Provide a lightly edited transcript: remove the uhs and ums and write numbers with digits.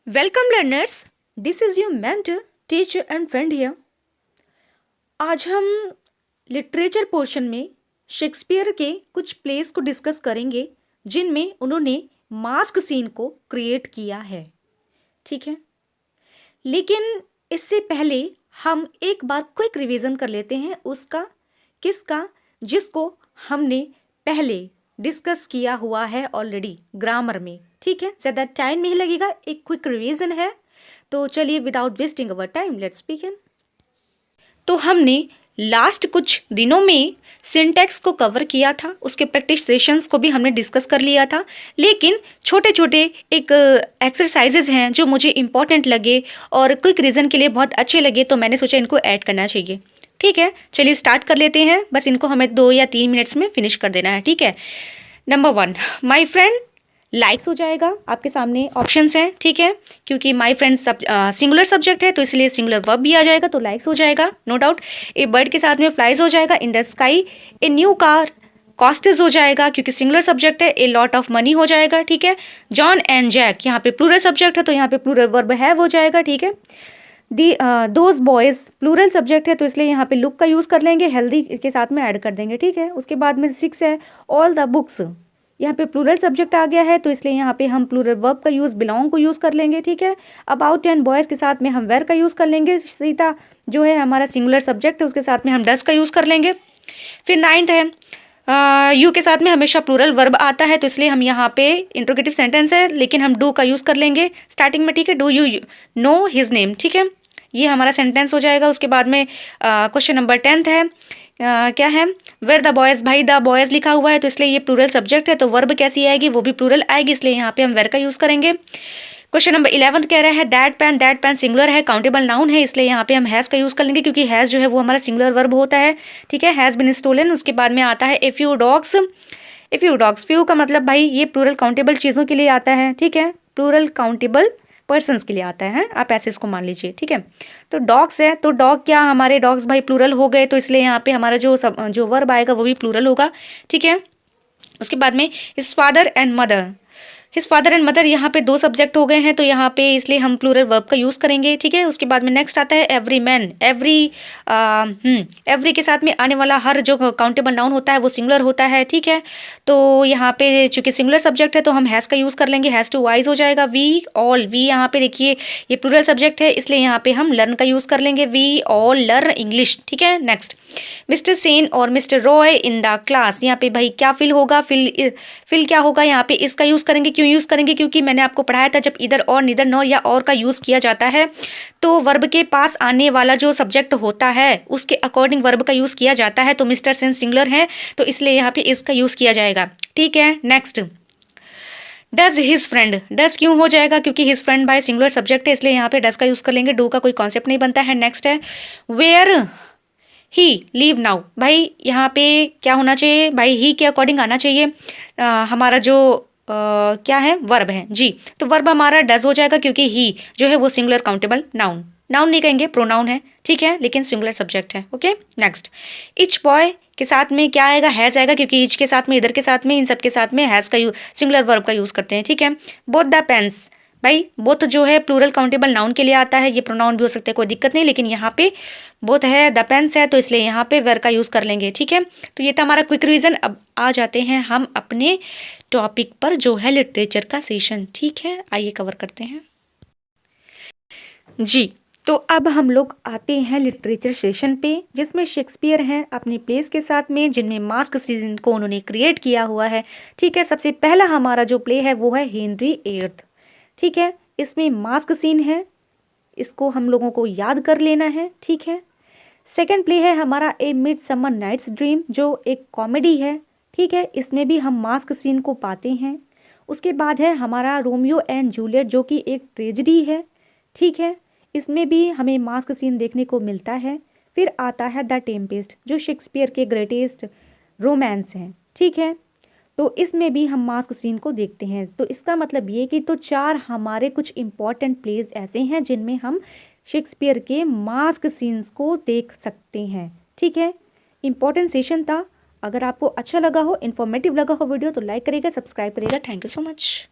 Welcome learners, this is your mentor, teacher and friend here. आज हम literature portion में Shakespeare के कुछ प्लेस को डिस्कस करेंगे जिनमें उन्होंने मास्क सीन को क्रिएट किया है। ठीक है, लेकिन इससे पहले हम एक बार क्विक रिवीजन कर लेते हैं उसका, किसका, जिसको हमने पहले डिस्कस किया हुआ है ऑलरेडी ग्रामर में। ठीक है, ज़्यादा टाइम नहीं लगेगा, एक क्विक रिवीजन है। तो चलिए without wasting our time let's begin. तो हमने लास्ट कुछ दिनों में सिंटैक्स को कवर किया था, उसके प्रैक्टिस सेशंस को भी हमने डिस्कस कर लिया था, लेकिन छोटे छोटे एक एक्सरसाइजेज हैं जो मुझे इंपॉर्टेंट लगे और क्विक रीजन के लिए बहुत अच्छे लगे, तो मैंने सोचा इनको ऐड करना चाहिए। ठीक है, चलिए स्टार्ट कर लेते हैं। बस इनको हमें 2 या 3 मिनट्स में फिनिश कर देना है। ठीक है, नंबर 1 माई फ्रेंड लाइक्स हो जाएगा, आपके सामने ऑप्शंस हैं। ठीक है, क्योंकि माई फ्रेंड सिंगुलर सब्जेक्ट है तो इसलिए सिंगुलर वर्ब भी आ जाएगा, तो लाइक्स हो जाएगा, नो डाउट। ए बर्ड के साथ में फ्लाइज हो जाएगा, in the sky. A new car कॉस्टेज हो जाएगा क्योंकि सिंगुलर सब्जेक्ट है। ए लॉट ऑफ मनी हो जाएगा। ठीक है, जॉन एंड जैक यहाँ पे प्लूरल सब्जेक्ट है तो यहाँ पे प्लूरल वर्ब हैव हो जाएगा। ठीक है, दोज बॉयज प्लूरल सब्जेक्ट है तो इसलिए यहाँ पे लुक का यूज़ कर लेंगे, हेल्दी के साथ में ऐड कर देंगे। ठीक है, उसके बाद में 6 है ऑल द बुक्स, यहाँ पे प्लूरल सब्जेक्ट आ गया है तो इसलिए यहाँ पे हम प्लूरल वर्ब का यूज़ बिलोंग को यूज़ कर लेंगे। ठीक है, अबाउट 10 बॉयज़ के साथ में हम वेर का यूज़ कर लेंगे। सीता जो है हमारा सिंगुलर सब्जेक्ट है, उसके साथ में हम डज का यूज़ कर लेंगे। फिर 9th है यू के साथ में हमेशा प्लूरल वर्ब आता है तो इसलिए हम यहाँ पे इंट्रोगेटिव सेंटेंस है लेकिन हम डू का यूज़ कर लेंगे स्टार्टिंग में। ठीक है, do you know his name. ठीक है, ये हमारा सेंटेंस हो जाएगा। उसके बाद में क्वेश्चन नंबर 10th है क्या है, वेर द बॉयज़, भाई द बॉयज़ लिखा हुआ है तो इसलिए ये प्लूरल सब्जेक्ट है तो वर्ब कैसी आएगी, वो भी प्लूरल आएगी, इसलिए यहाँ पे हम वेर का यूज़ करेंगे। क्वेश्चन नंबर 11 कह रहा है दैट पेन सिंगुलर है, काउंटेबल नाउन है, इसलिए यहाँ पे हम हैज़ का यूज़ कर लेंगे क्योंकि हैज़ जो है वो हमारा सिंगुलर वर्ब होता है। ठीक है, हैज़ बिन स्टोलन। उसके बाद में आता है ए फ्यू डॉग्स। फ्यू का मतलब भाई ये प्लूरल काउंटेबल चीज़ों के लिए आता है। ठीक है, प्लूरल काउंटेबल पर्सन्स के लिए आता है, आप ऐसे इसको मान लीजिए। ठीक है, तो डॉग्स है तो डॉग क्या, हमारे डॉग्स भाई प्लूरल हो गए तो इसलिए यहाँ पे हमारा जो वर्ब आएगा वो भी प्लूरल होगा। ठीक है, उसके बाद में हिज फादर एंड मदर यहाँ पे 2 सब्जेक्ट हो गए हैं तो यहाँ पे इसलिए हम प्लूरल वर्ब का यूज़ करेंगे। ठीक है, उसके बाद में नेक्स्ट आता है एवरी मैन। एवरी के साथ में आने वाला हर जो काउंटेबल नाउन होता है वो सिंगुलर होता है। ठीक है, तो यहाँ पे चूंकि सिंगुलर सब्जेक्ट है तो हम हैज़ का यूज़ कर लेंगे, हैज़ टू वाइज हो जाएगा। वी ऑल, वी यहाँ पे देखिए ये प्लूरल सब्जेक्ट है इसलिए यहाँ पे हम लर्न का यूज़ कर लेंगे, वी ऑल लर्न इंग्लिश। ठीक है, नेक्स्ट मिस्टर सेन और mister Roy in the class, यहाँ पे भाई क्या फिल होगा, फिल क्या होगा, यहाँ पे इसका यूज़ करेंगे। क्यों यूज़ करेंगे, क्योंकि मैंने आपको पढ़ाया था जब इधर और निदर नॉर या और का यूज़ किया जाता है तो वर्ब के पास आने वाला जो सब्जेक्ट होता है उसके अकॉर्डिंग वर्ब का यूज़ किया जाता है, तो मिस्टर सेन सिंगुलर है तो इसलिए यहाँ पे इसका यूज़ किया जाएगा। ठीक है, next does his friend, does क्यों हो जाएगा, क्योंकि his friend by singular subject है इसलिए यहाँ पे डज का यूज़ कर लेंगे, डू का कोई कॉन्सेप्ट नहीं बनता है। नेक्स्ट है वेयर ही लीव नाउ, भाई यहाँ पे क्या होना चाहिए, भाई ही के अकॉर्डिंग आना चाहिए हमारा जो क्या है, वर्ब है जी, तो वर्ब हमारा डज हो जाएगा क्योंकि ही जो है वो सिंगुलर काउंटेबल नाउन नहीं कहेंगे, प्रोनाउन है। ठीक है, लेकिन सिंगुलर सब्जेक्ट है। ओके, नेक्स्ट इच बॉय के साथ में क्या आएगा, हैज़ आएगा क्योंकि इच के साथ में, इधर के साथ में, इन सब के साथ में हैज़ का सिंगुलर वर्ब का यूज़ करते हैं। ठीक है, बोथ द पेन्स, भाई बोथ जो है प्लूरल काउंटेबल नाउन के लिए आता है, ये प्रोनाउन भी हो सकता है, कोई दिक्कत नहीं, लेकिन यहाँ पे बोथ है, द पेन्स है तो इसलिए यहाँ पे वेर का यूज़ कर लेंगे। ठीक है, तो ये था हमारा क्विक रिवीजन। अब आ जाते हैं हम अपने टॉपिक पर जो है लिटरेचर का सेशन। ठीक है, आइए कवर करते हैं जी। तो अब हम लोग आते हैं लिटरेचर सेशन पे जिसमें शेक्सपियर हैं अपने प्लेस के साथ में जिनमें मास्क सीन को उन्होंने क्रिएट किया हुआ है। ठीक है, सबसे पहला हमारा जो प्ले है वो है हेनरी एट्थ। ठीक है, इसमें मास्क सीन है, इसको हम लोगों को याद कर लेना है। ठीक है, सेकंड प्ले है हमारा ए मिडसमर नाइट्स ड्रीम जो एक कॉमेडी है। ठीक है, इसमें भी हम मास्क सीन को पाते हैं। उसके बाद है हमारा रोमियो एंड जूलियट जो कि एक ट्रेजेडी है। ठीक है, इसमें भी हमें मास्क सीन देखने को मिलता है। फिर आता है द टेम्पेस्ट जो शेक्सपियर के ग्रेटेस्ट रोमांस हैं। ठीक है, तो इसमें भी हम मास्क सीन को देखते हैं। तो इसका मतलब ये कि तो 4 हमारे कुछ इम्पॉर्टेंट प्लेज ऐसे हैं जिनमें हम शेक्सपियर के मास्क सीन्स को देख सकते हैं। ठीक है, इम्पॉर्टेंट सेशन था। अगर आपको अच्छा लगा हो, इन्फॉर्मेटिव लगा हो वीडियो तो लाइक करिएगा, सब्सक्राइब करिएगा। Thank you so much.